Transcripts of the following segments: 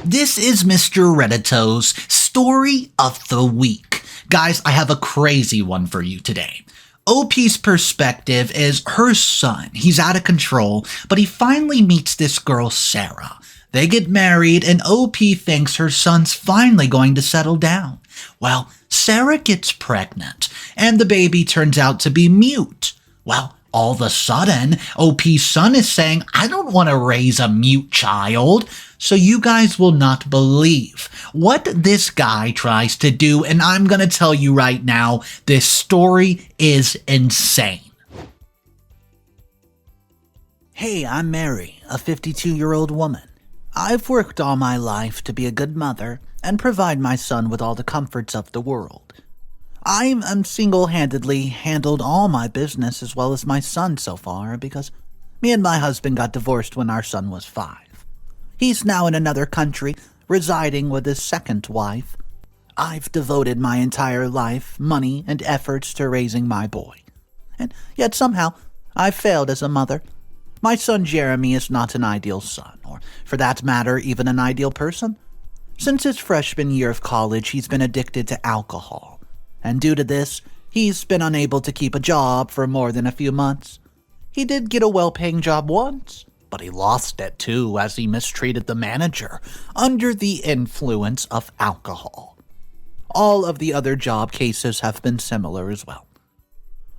This is Mr. Reddito's Story of the Week. Guys, I have a crazy one for you today. OP's perspective is her son. He's out of control, but he finally meets this girl, Sarah. They get married, and OP thinks her son's finally going to settle down. Well, Sarah gets pregnant, and the baby turns out to be mute. Well, all of a sudden, OP's son is saying, I don't want to raise a mute child. So you guys will not believe what this guy tries to do, and I'm going to tell you right now, this story is insane. Hey, I'm Mary, a 52-year-old woman. I've worked all my life to be a good mother and provide my son with all the comforts of the world. I'm single-handedly handled all my business as well as my son so far because me and my husband got divorced when our son was 5. He's now in another country, residing with his second wife. I've devoted my entire life, money, and efforts to raising my boy. And yet somehow, I've failed as a mother. My son Jeremy is not an ideal son, or for that matter, even an ideal person. Since his freshman year of college, he's been addicted to alcohol. And due to this, he's been unable to keep a job for more than a few months. He did get a well-paying job once, but he lost it too as he mistreated the manager under the influence of alcohol. All of the other job cases have been similar as well.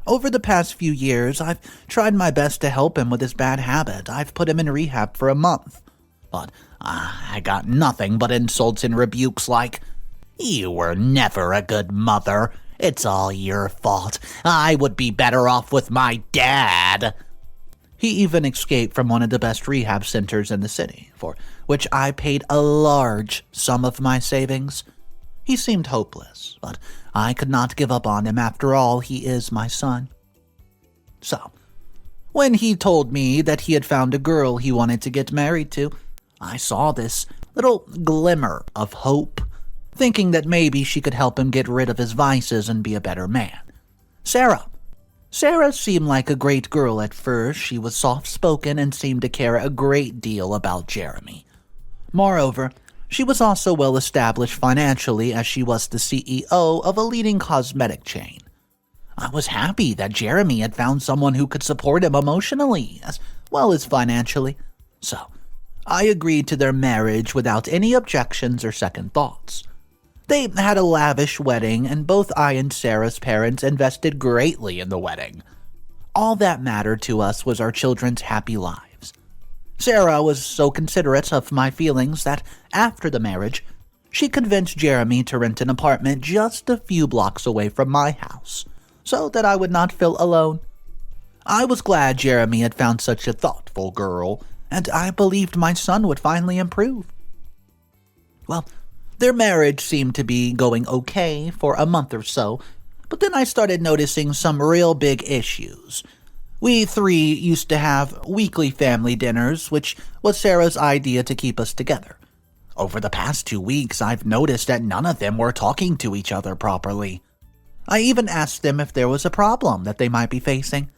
Over the past few years, I've tried my best to help him with his bad habit. I've put him in rehab for a month. But I got nothing but insults and rebukes like, "You were never a good mother. It's all your fault. I would be better off with my dad." He even escaped from one of the best rehab centers in the city, for which I paid a large sum of my savings. He seemed hopeless, but I could not give up on him. After all, he is my son. So, when he told me that he had found a girl he wanted to get married to, I saw this little glimmer of hope, thinking that maybe she could help him get rid of his vices and be a better man. Sarah seemed like a great girl at first. She was soft-spoken and seemed to care a great deal about Jeremy. Moreover, she was also well-established financially as she was the CEO of a leading cosmetic chain. I was happy that Jeremy had found someone who could support him emotionally as well as financially. So, I agreed to their marriage without any objections or second thoughts. They had a lavish wedding, and both I and Sarah's parents invested greatly in the wedding. All that mattered to us was our children's happy lives. Sarah was so considerate of my feelings that, after the marriage, she convinced Jeremy to rent an apartment just a few blocks away from my house, so that I would not feel alone. I was glad Jeremy had found such a thoughtful girl, and I believed my son would finally improve. Well, their marriage seemed to be going okay for a month or so, but then I started noticing some real big issues. We 3 used to have weekly family dinners, which was Sarah's idea to keep us together. Over the past 2 weeks, I've noticed that none of them were talking to each other properly. I even asked them if there was a problem that they might be facing,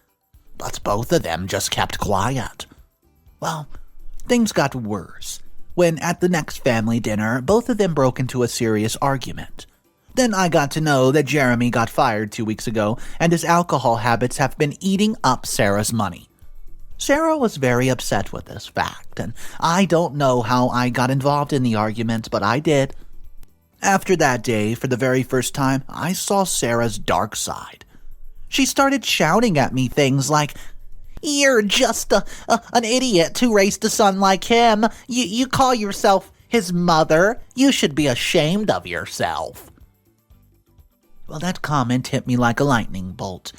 but both of them just kept quiet. Well, things got worse when at the next family dinner, both of them broke into a serious argument. Then I got to know that Jeremy got fired 2 weeks ago, and his alcohol habits have been eating up Sarah's money. Sarah was very upset with this fact, and I don't know how I got involved in the argument, but I did. After that day, for the very first time, I saw Sarah's dark side. She started shouting at me things like, "You're just an idiot who raised a son like him. You call yourself his mother. You should be ashamed of yourself." Well, that comment hit me like a lightning bolt.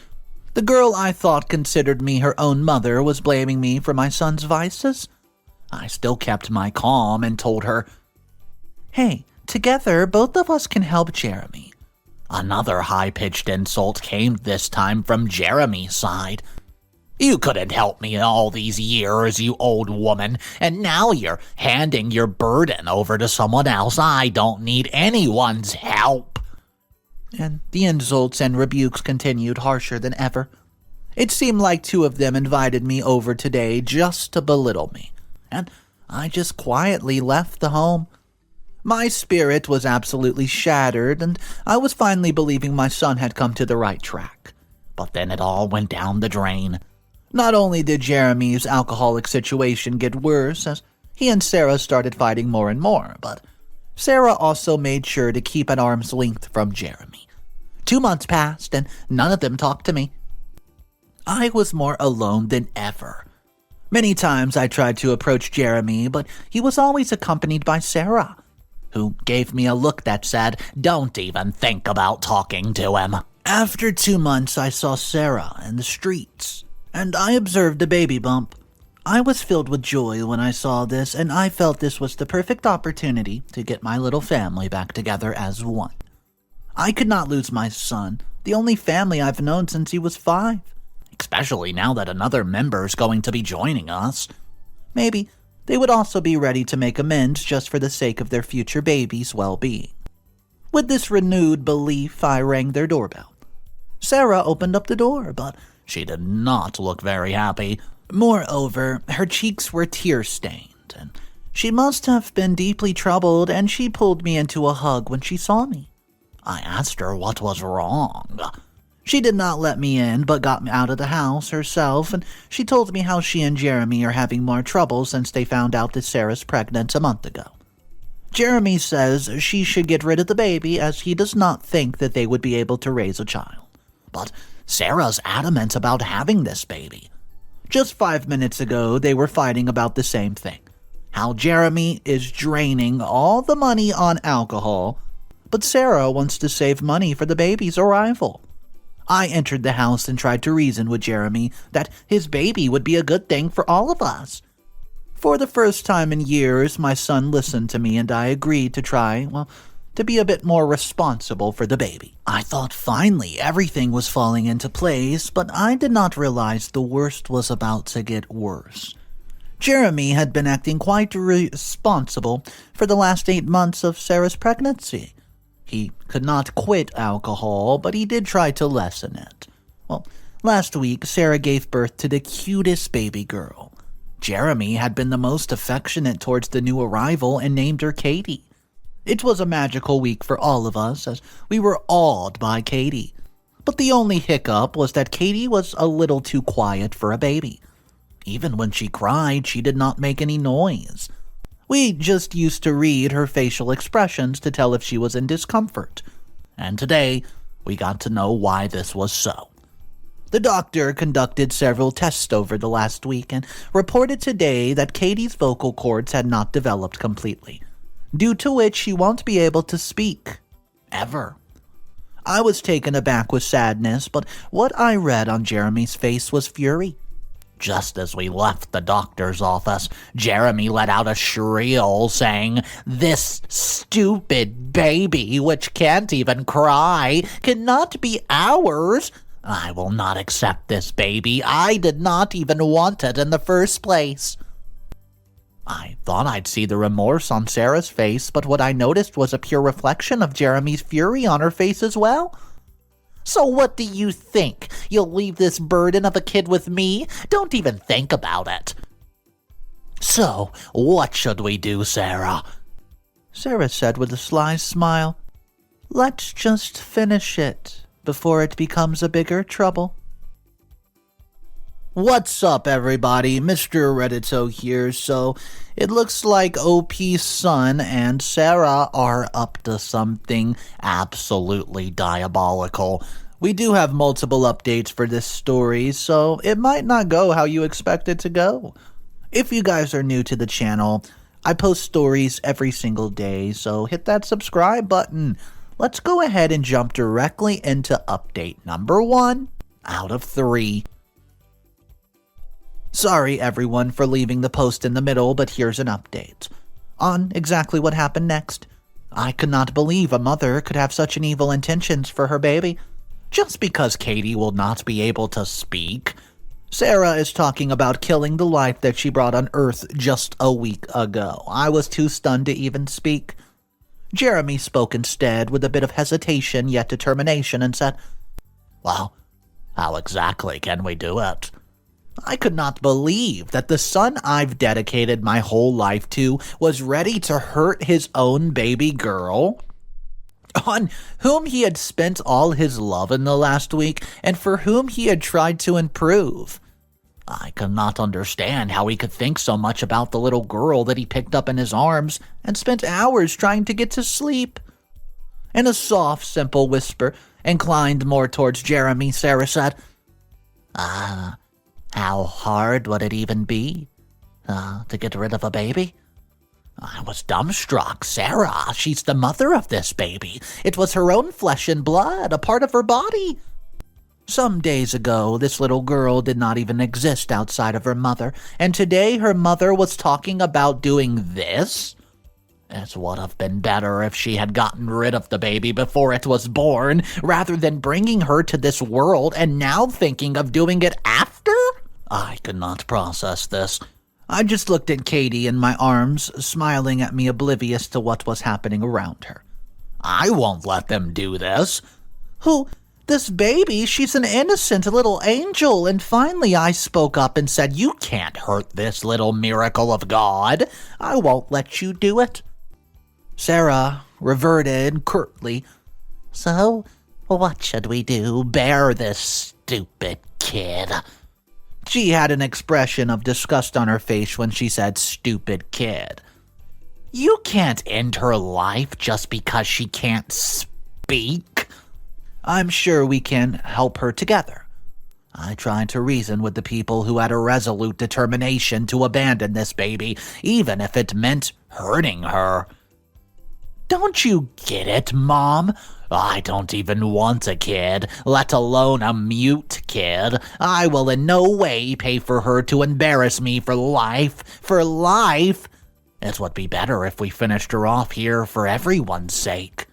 The girl I thought considered me her own mother was blaming me for my son's vices. I still kept my calm and told her, "Hey, together both of us can help Jeremy." Another high-pitched insult came this time from Jeremy's side. "You couldn't help me all these years, you old woman, and now you're handing your burden over to someone else. I don't need anyone's help." And the insults and rebukes continued harsher than ever. It seemed like 2 of them invited me over today just to belittle me, and I just quietly left the home. My spirit was absolutely shattered, and I was finally believing my son had come to the right track. But then it all went down the drain. Not only did Jeremy's alcoholic situation get worse as he and Sarah started fighting more and more, but Sarah also made sure to keep at arm's length from Jeremy. 2 months passed, and none of them talked to me. I was more alone than ever. Many times I tried to approach Jeremy, but he was always accompanied by Sarah, who gave me a look that said, "Don't even think about talking to him." After 2 months, I saw Sarah in the streets, and I observed a baby bump. I was filled with joy when I saw this, and I felt this was the perfect opportunity to get my little family back together as one. I could not lose my son, the only family I've known since he was 5. Especially now that another member's going to be joining us. Maybe they would also be ready to make amends just for the sake of their future baby's well-being. With this renewed belief, I rang their doorbell. Sarah opened up the door, but she did not look very happy. Moreover, her cheeks were tear-stained, and she must have been deeply troubled, and she pulled me into a hug when she saw me. I asked her what was wrong. She did not let me in, but got me out of the house herself, and she told me how she and Jeremy are having more trouble since they found out that Sarah's pregnant a month ago. Jeremy says she should get rid of the baby as he does not think that they would be able to raise a child. But Sarah's adamant about having this baby. Just 5 minutes ago, they were fighting about the same thing. How Jeremy is draining all the money on alcohol, but Sarah wants to save money for the baby's arrival. I entered the house and tried to reason with Jeremy that his baby would be a good thing for all of us. For the first time in years, my son listened to me and I agreed to try, to be a bit more responsible for the baby. I thought finally everything was falling into place, but I did not realize the worst was about to get worse. Jeremy had been acting quite responsible for the last 8 months of Sarah's pregnancy. He could not quit alcohol, but he did try to lessen it. Last week, Sarah gave birth to the cutest baby girl. Jeremy had been the most affectionate towards the new arrival and named her Katie. It was a magical week for all of us, as we were awed by Katie. But the only hiccup was that Katie was a little too quiet for a baby. Even when she cried, she did not make any noise. We just used to read her facial expressions to tell if she was in discomfort. And today, we got to know why this was so. The doctor conducted several tests over the last week and reported today that Katie's vocal cords had not developed completely, due to which she won't be able to speak. Ever. I was taken aback with sadness, but what I read on Jeremy's face was fury. Just as we left the doctor's office, Jeremy let out a shriek saying, "This stupid baby, which can't even cry, cannot be ours. I will not accept this baby. I did not even want it in the first place." I thought I'd see the remorse on Sarah's face, but what I noticed was a pure reflection of Jeremy's fury on her face as well. "So what do you think? You'll leave this burden of a kid with me? Don't even think about it." "So, what should we do, Sarah?" Sarah said with a sly smile. "Let's just finish it before it becomes a bigger trouble." What's up, everybody? Mr. Reddito here. So, it looks like OP's son and Sarah are up to something absolutely diabolical. We do have multiple updates for this story, so it might not go how you expect it to go. If you guys are new to the channel, I post stories every single day, so hit that subscribe button. Let's go ahead and jump directly into update number 1 out of 3. Sorry everyone for leaving the post in the middle, but here's an update on exactly what happened next. I could not believe a mother could have such an evil intentions for her baby. Just because Katie will not be able to speak, Sarah is talking about killing the life that she brought on Earth just a week ago. I was too stunned to even speak. Jeremy spoke instead with a bit of hesitation yet determination and said, "Well, how exactly can we do it?" I could not believe that the son I've dedicated my whole life to was ready to hurt his own baby girl, on whom he had spent all his love in the last week and for whom he had tried to improve. I could not understand how he could think so much about the little girl that he picked up in his arms and spent hours trying to get to sleep. In a soft, simple whisper, inclined more towards Jeremy, Sarah said, how hard would it even be, to get rid of a baby? I was dumbstruck. Sarah, she's the mother of this baby. It was her own flesh and blood, a part of her body. Some days ago, this little girl did not even exist outside of her mother, and today her mother was talking about doing this? It would have been better if she had gotten rid of the baby before it was born, rather than bringing her to this world and now thinking of doing it after? I could not process this. I just looked at Katie in my arms, smiling at me, oblivious to what was happening around her. I won't let them do this. Who? This baby? She's an innocent little angel. And finally I spoke up and said, you can't hurt this little miracle of God. I won't let you do it. Sarah reverted curtly. So, what should we do? Bear this stupid kid. She had an expression of disgust on her face when she said stupid kid. You can't end her life just because she can't speak. I'm sure we can help her together. I tried to reason with the people who had a resolute determination to abandon this baby, even if it meant hurting her. Don't you get it, Mom? I don't even want a kid, let alone a mute kid. I will in no way pay for her to embarrass me for life. For life! It would be better if we finished her off here for everyone's sake.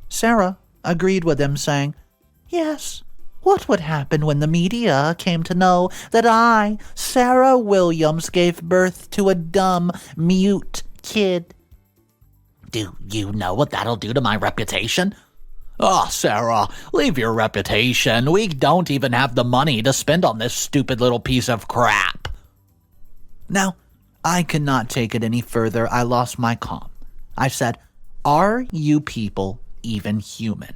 Sarah agreed with him, saying, Yes, what would happen when the media came to know that I, Sarah Williams, gave birth to a dumb, mute kid? Do you know what that'll do to my reputation? Oh, Sarah, leave your reputation. We don't even have the money to spend on this stupid little piece of crap. Now, I could not take it any further. I lost my calm. I said, Are you people even human?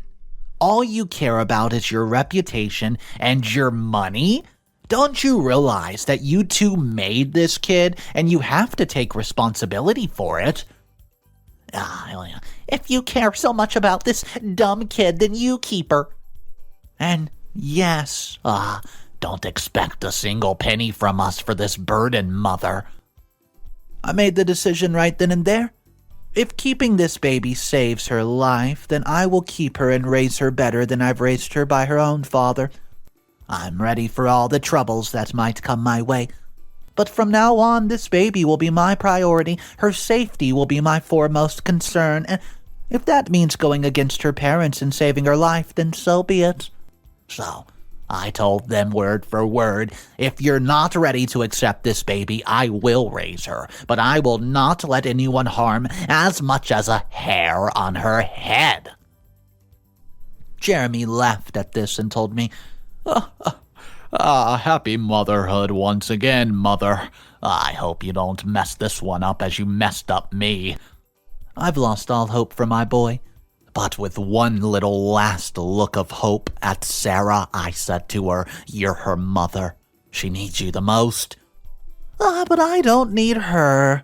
All you care about is your reputation and your money? Don't you realize that you two made this kid and you have to take responsibility for it? If you care so much about this dumb kid, then you keep her. And yes, don't expect a single penny from us for this burden, Mother. I made the decision right then and there. If keeping this baby saves her life, then I will keep her and raise her better than I've raised her by her own father. I'm ready for all the troubles that might come my way. But from now on, this baby will be my priority. Her safety will be my foremost concern. And if that means going against her parents and saving her life, then so be it. So, I told them word for word, if you're not ready to accept this baby, I will raise her. But I will not let anyone harm as much as a hair on her head. Jeremy laughed at this and told me, happy motherhood once again, Mother. I hope you don't mess this one up as you messed up me. I've lost all hope for my boy. But with one little last look of hope at Sarah, I said to her, You're her mother. She needs you the most. But I don't need her.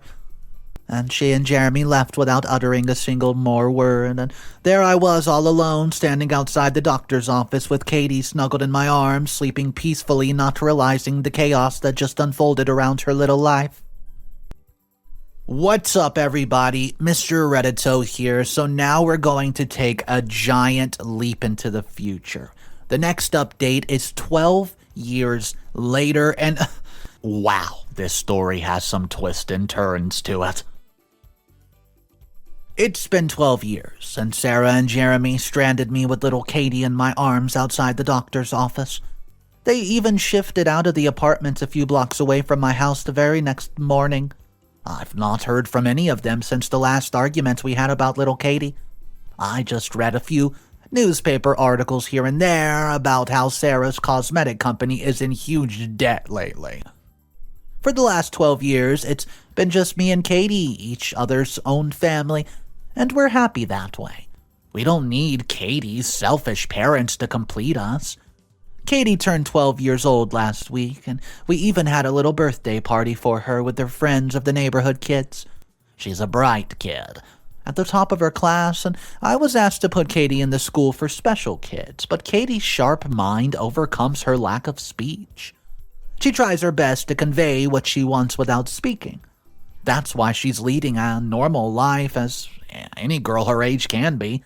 And she and Jeremy left without uttering a single more word, and there I was all alone, standing outside the doctor's office with Katie snuggled in my arms, sleeping peacefully, not realizing the chaos that just unfolded around her little life. What's up, everybody? Mr. Reddito here. So now we're going to take a giant leap into the future. The next update is 12 years later, and wow, this story has some twists and turns to it. It's been 12 years, and Sarah and Jeremy stranded me with little Katie in my arms outside the doctor's office. They even shifted out of the apartment a few blocks away from my house the very next morning. I've not heard from any of them since the last argument we had about little Katie. I just read a few newspaper articles here and there about how Sarah's cosmetic company is in huge debt lately. For the last 12 years, it's been just me and Katie, each other's own family, and we're happy that way. We don't need Katie's selfish parents to complete us. Katie turned 12 years old last week, and we even had a little birthday party for her with her friends of the neighborhood kids. She's a bright kid, at the top of her class, and I was asked to put Katie in the school for special kids, but Katie's sharp mind overcomes her lack of speech. She tries her best to convey what she wants without speaking. That's why she's leading a normal life as any girl her age can be.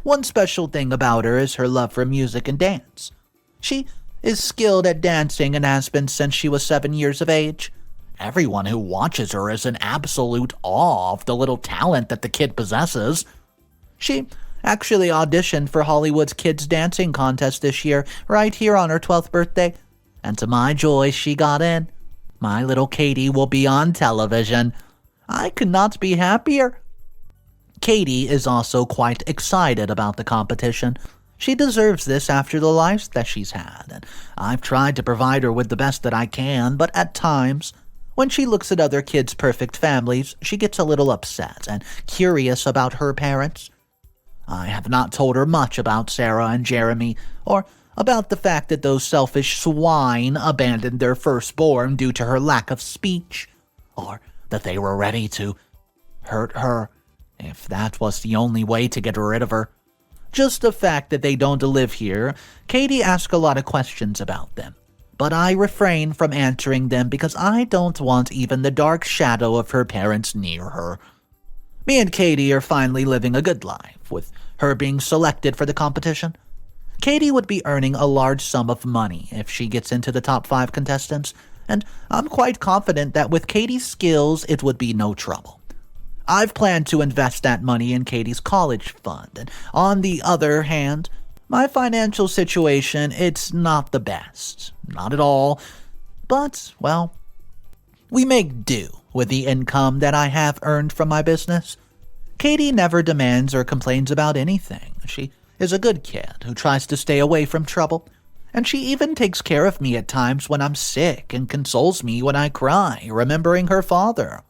One special thing about her is her love for music and dance. She is skilled at dancing and has been since she was 7 years of age. Everyone who watches her is in absolute awe of the little talent that the kid possesses. She actually auditioned for Hollywood's Kids Dancing Contest this year, right here on her 12th birthday. And to my joy, she got in. My little Katie will be on television. I could not be happier. Katie is also quite excited about the competition. She deserves this after the life that she's had, and I've tried to provide her with the best that I can, but at times, when she looks at other kids' perfect families, she gets a little upset and curious about her parents. I have not told her much about Sarah and Jeremy, or about the fact that those selfish swine abandoned their firstborn due to her lack of speech, or that they were ready to hurt her if that was the only way to get rid of her. Just the fact that they don't live here, Katie asks a lot of questions about them, but I refrain from answering them because I don't want even the dark shadow of her parents near her. Me and Katie are finally living a good life, with her being selected for the competition. Katie would be earning a large sum of money if she gets into the top 5 contestants, and I'm quite confident that with Katie's skills, it would be no trouble. I've planned to invest that money in Katie's college fund, and on the other hand, my financial situation, it's not the best. Not at all. But, well, we make do with the income that I have earned from my business. Katie never demands or complains about anything. She is a good kid who tries to stay away from trouble, and she even takes care of me at times when I'm sick and consoles me when I cry, remembering her father.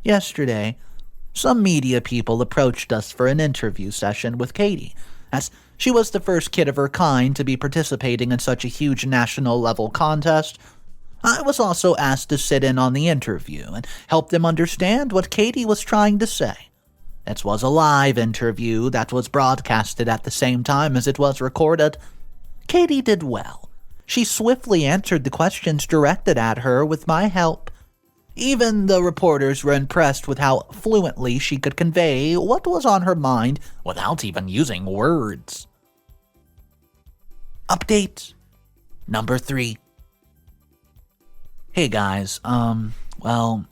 Yesterday, some media people approached us for an interview session with Katie, as she was the first kid of her kind to be participating in such a huge national-level contest. I was also asked to sit in on the interview and help them understand what Katie was trying to say. It was a live interview that was broadcasted at the same time as it was recorded. Katie did well. She swiftly answered the questions directed at her with my help. Even the reporters were impressed with how fluently she could convey what was on her mind without even using words. Update number 3. Hey guys, I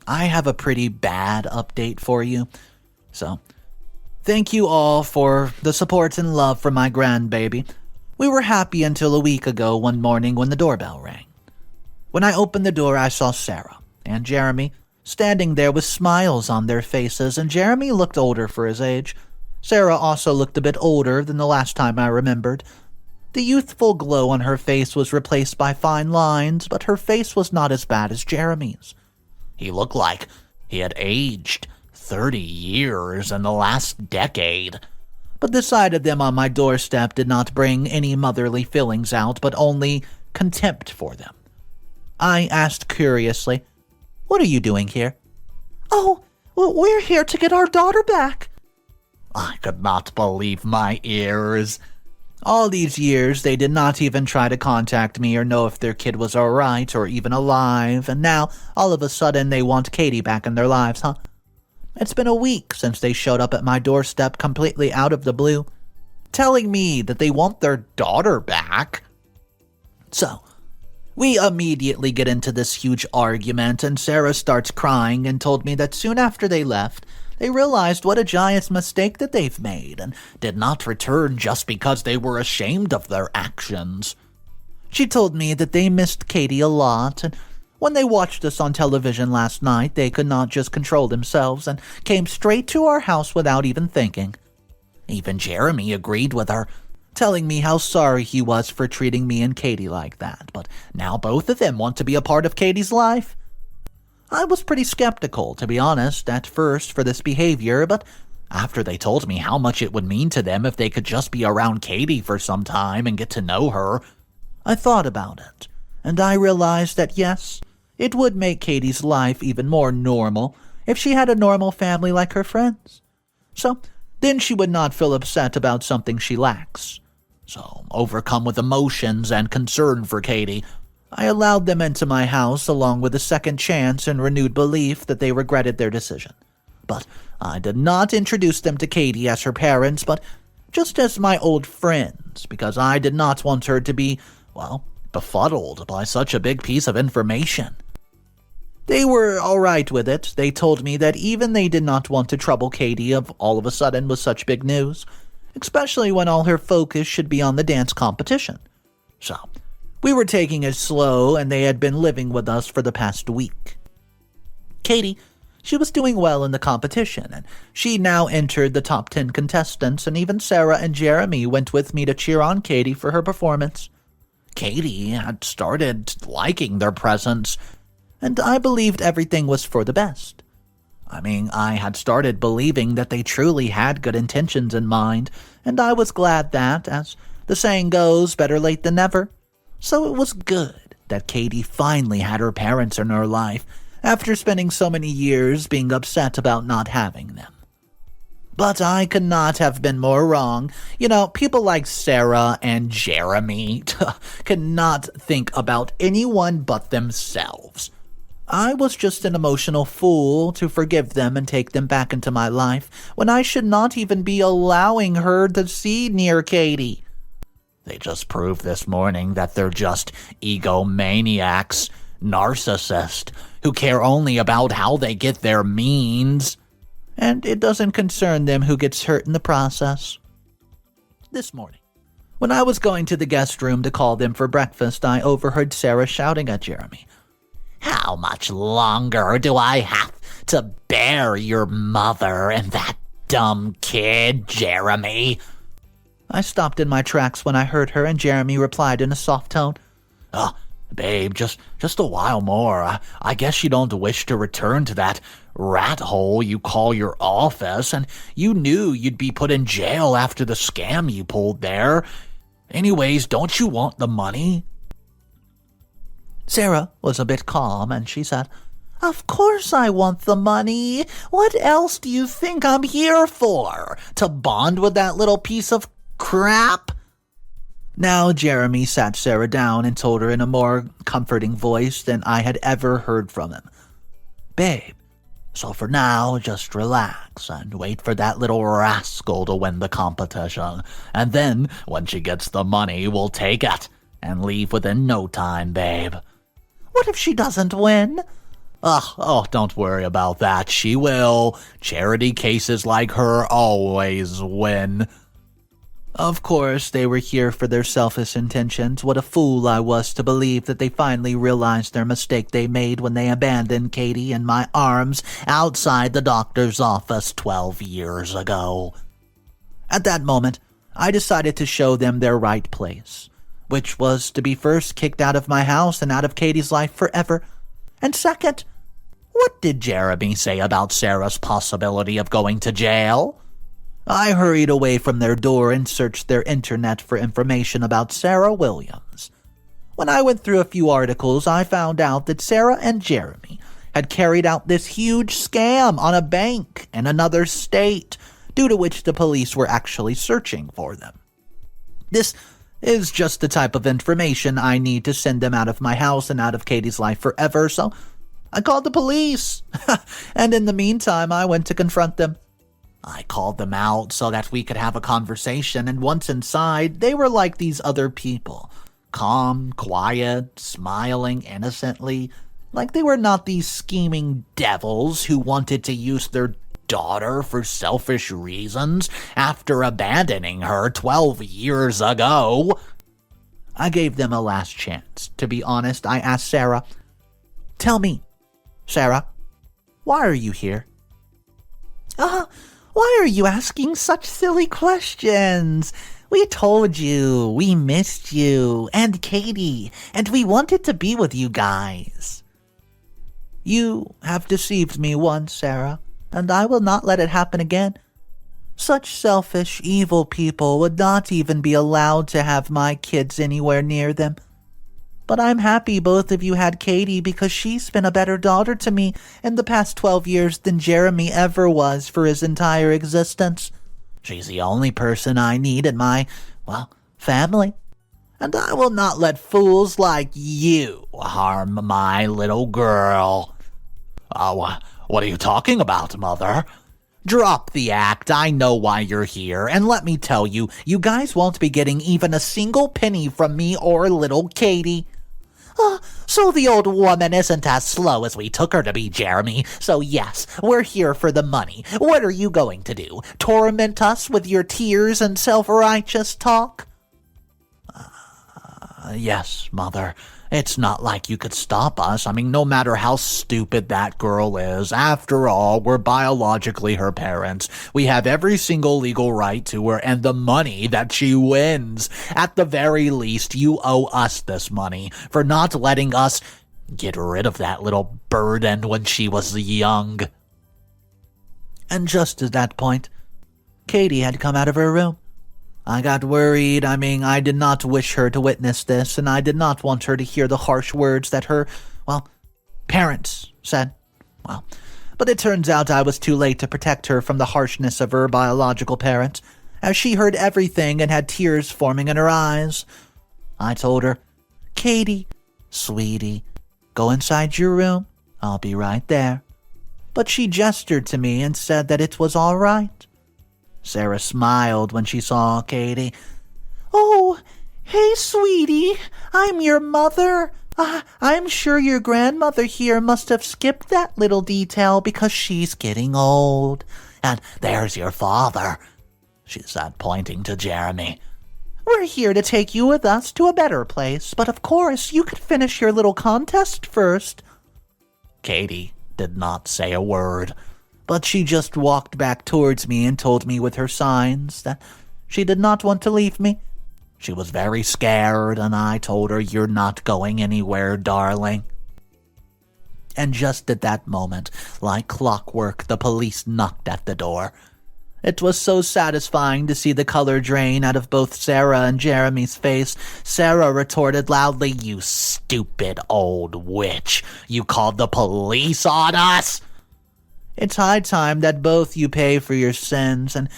have a pretty bad update for you. So, thank you all for the support and love for my grandbaby. We were happy until a week ago one morning when the doorbell rang. When I opened the door, I saw Sarah and Jeremy standing there with smiles on their faces, and Jeremy looked older for his age. Sarah also looked a bit older than the last time I remembered. The youthful glow on her face was replaced by fine lines, but her face was not as bad as Jeremy's. He looked like he had aged 30 years in the last decade. But the sight of them on my doorstep did not bring any motherly feelings out, but only contempt for them. I asked curiously, "What are you doing here?" "Oh, well, we're here to get our daughter back." I could not believe my ears. All these years, they did not even try to contact me or know if their kid was alright or even alive, and now, all of a sudden, they want Katie back in their lives, huh? It's been a week since they showed up at my doorstep completely out of the blue, telling me that they want their daughter back. So, we immediately get into this huge argument, and Sarah starts crying and told me that soon after they left, they realized what a giant mistake that they've made and did not return just because they were ashamed of their actions. She told me that they missed Katie a lot, and when they watched us on television last night, they could not just control themselves and came straight to our house without even thinking. Even Jeremy agreed with her, telling me how sorry he was for treating me and Katie like that, but now both of them want to be a part of Katie's life. I was pretty skeptical, to be honest, at first for this behavior, but after they told me how much it would mean to them if they could just be around Katie for some time and get to know her, I thought about it, and I realized that yes, it would make Katie's life even more normal if she had a normal family like her friends. So then she would not feel upset about something she lacks. So, overcome with emotions and concern for Katie, I allowed them into my house along with a second chance and renewed belief that they regretted their decision. But I did not introduce them to Katie as her parents, but just as my old friends, because I did not want her to be, befuddled by such a big piece of information. They were all right with it. They told me that even they did not want to trouble Katie all of a sudden with such big news, especially when all her focus should be on the dance competition. So, we were taking it slow, and they had been living with us for the past week. Katie, she was doing well in the competition, and she now entered the top 10 contestants, and even Sarah and Jeremy went with me to cheer on Katie for her performance. Katie had started liking their presence, and I believed everything was for the best. I had started believing that they truly had good intentions in mind, and I was glad that, as the saying goes, better late than never. So it was good that Katie finally had her parents in her life after spending so many years being upset about not having them. But I could not have been more wrong. People like Sarah and Jeremy could not think about anyone but themselves. I was just an emotional fool to forgive them and take them back into my life when I should not even be allowing her to see near Katie. They just proved this morning that they're just egomaniacs, narcissists, who care only about how they get their means, and it doesn't concern them who gets hurt in the process. This morning, when I was going to the guest room to call them for breakfast, I overheard Sarah shouting at Jeremy, "How much longer do I have to bear your mother and that dumb kid, Jeremy?" I stopped in my tracks when I heard her, and Jeremy replied in a soft tone, "Babe, just a while more. I guess you don't wish to return to that rat hole you call your office, and you knew you'd be put in jail after the scam you pulled there. Anyways, don't you want the money?" Sarah was a bit calm, and she said, "Of course I want the money. What else do you think I'm here for? To bond with that little piece of crap?" Now Jeremy sat Sarah down and told her in a more comforting voice than I had ever heard from him, "Babe, so for now, just relax and wait for that little rascal to win the competition. And then, when she gets the money, we'll take it and leave within no time, babe." "What if she doesn't win?" Don't worry about that. She will. Charity cases like her always win." Of course, they were here for their selfish intentions. What a fool I was to believe that they finally realized their mistake they made when they abandoned Katie in my arms outside the doctor's office 12 years ago. At that moment, I decided to show them their right place, which was to be first kicked out of my house and out of Katie's life forever, and second, what did Jeremy say about Sarah's possibility of going to jail? I hurried away from their door and searched their internet for information about Sarah Williams. When I went through a few articles, I found out that Sarah and Jeremy had carried out this huge scam on a bank in another state, due to which the police were actually searching for them. This is just the type of information I need to send them out of my house and out of Katie's life forever, so I called the police. And in the meantime, I went to confront them. I called them out so that we could have a conversation, and once inside, they were like these other people. Calm, quiet, smiling innocently, like they were not these scheming devils who wanted to use their daughter for selfish reasons after abandoning her 12 years ago. I gave them a last chance. To be honest, I asked Sarah, "Tell me, Sarah, why are you here?" Why are you asking such silly questions? We told you we missed you and Katie, and we wanted to be with you guys. You have deceived me once, Sarah, and I will not let it happen again. Such selfish, evil people would not even be allowed to have my kids anywhere near them. But I'm happy both of you had Katie because she's been a better daughter to me in the past 12 years than Jeremy ever was for his entire existence. She's the only person I need in my, family. And I will not let fools like you harm my little girl. What are you talking about, Mother? Drop the act. I know why you're here. And let me tell you, you guys won't be getting even a single penny from me or little Katie. So the old woman isn't as slow as we took her to be, Jeremy. So yes, we're here for the money. What are you going to do? Torment us with your tears and self-righteous talk? Yes, Mother. It's not like you could stop us. I mean, no matter how stupid that girl is, after all, we're biologically her parents. We have every single legal right to her and the money that she wins. At the very least, you owe us this money for not letting us get rid of that little burden when she was young. And just at that point, Katie had come out of her room. I got worried. I did not wish her to witness this, and I did not want her to hear the harsh words that her, parents said. But it turns out I was too late to protect her from the harshness of her biological parents, as she heard everything and had tears forming in her eyes. I told her, Katie, sweetie, go inside your room. I'll be right there. But she gestured to me and said that it was all right. Sarah smiled when she saw Katie. Oh, hey, sweetie, I'm your mother. I'm sure your grandmother here must have skipped that little detail because she's getting old. And there's your father, she said, pointing to Jeremy. We're here to take you with us to a better place, but of course you could finish your little contest first. Katie did not say a word, but she just walked back towards me and told me with her signs that she did not want to leave me. She was very scared, and I told her, you're not going anywhere, darling. And just at that moment, like clockwork, the police knocked at the door. It was so satisfying to see the color drain out of both Sarah and Jeremy's face. Sarah retorted loudly, you stupid old witch. You called the police on us? It's high time that both you pay for your sins, and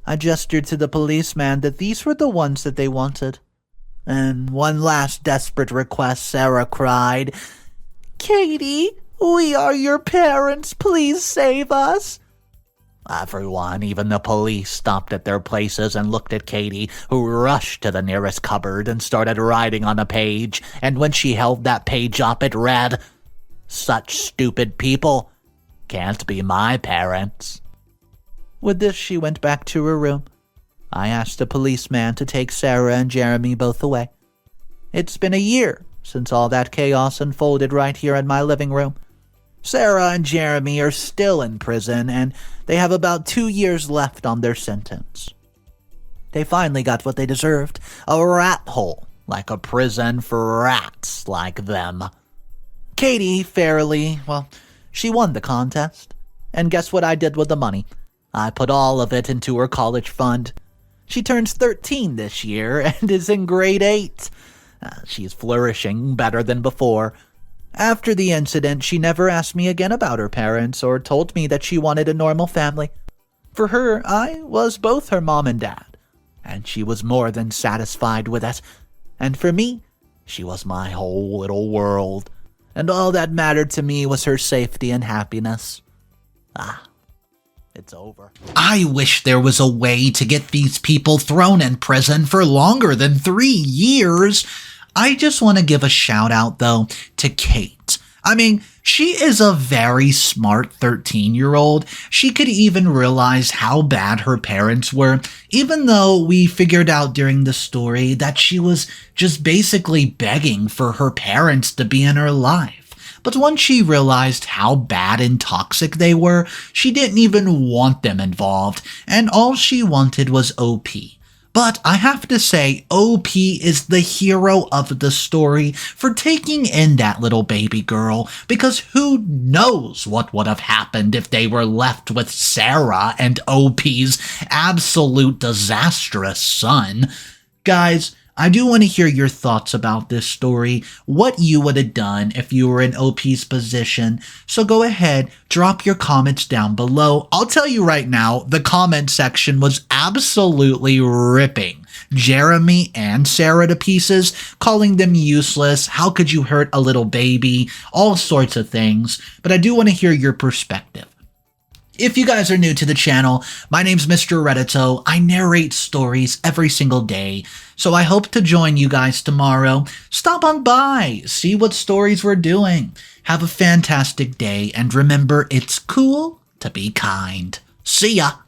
I gestured to the policeman that these were the ones that they wanted. And one last desperate request, Sarah cried, Katie, we are your parents. Please save us. Everyone, even the police, stopped at their places and looked at Katie, who rushed to the nearest cupboard and started writing on a page. And when she held that page up, it read, Such stupid people can't be my parents. With this, she went back to her room. I asked the policeman to take Sarah and Jeremy both away. It's been a year since all that chaos unfolded right here in my living room. Sarah and Jeremy are still in prison, and they have about 2 years left on their sentence. They finally got what they deserved, a rat hole, like a prison for rats like them. Katie she won the contest. And guess what I did with the money? I put all of it into her college fund. She turns 13 this year and is in grade 8. She's flourishing better than before. After the incident, she never asked me again about her parents or told me that she wanted a normal family. For her, I was both her mom and dad, and she was more than satisfied with it. And for me, she was my whole little world. And all that mattered to me was her safety and happiness. It's over. I wish there was a way to get these people thrown in prison for longer than 3 years. I just want to give a shout out, though, to Kate. She is a very smart 13-year-old. She could even realize how bad her parents were, even though we figured out during the story that she was just basically begging for her parents to be in her life. But once she realized how bad and toxic they were, she didn't even want them involved, and all she wanted was OP. But I have to say, OP is the hero of the story for taking in that little baby girl, because who knows what would have happened if they were left with Sarah and OP's absolute disastrous son. Guys, I do want to hear your thoughts about this story, what you would have done if you were in OP's position, so go ahead, drop your comments down below. I'll tell you right now, the comment section was absolutely ripping Jeremy and Sarah to pieces, calling them useless, how could you hurt a little baby, all sorts of things, but I do want to hear your perspective. If you guys are new to the channel, my name's Mr. Reddito. I narrate stories every single day, so I hope to join you guys tomorrow. Stop on by, see what stories we're doing. Have a fantastic day, and remember, it's cool to be kind. See ya!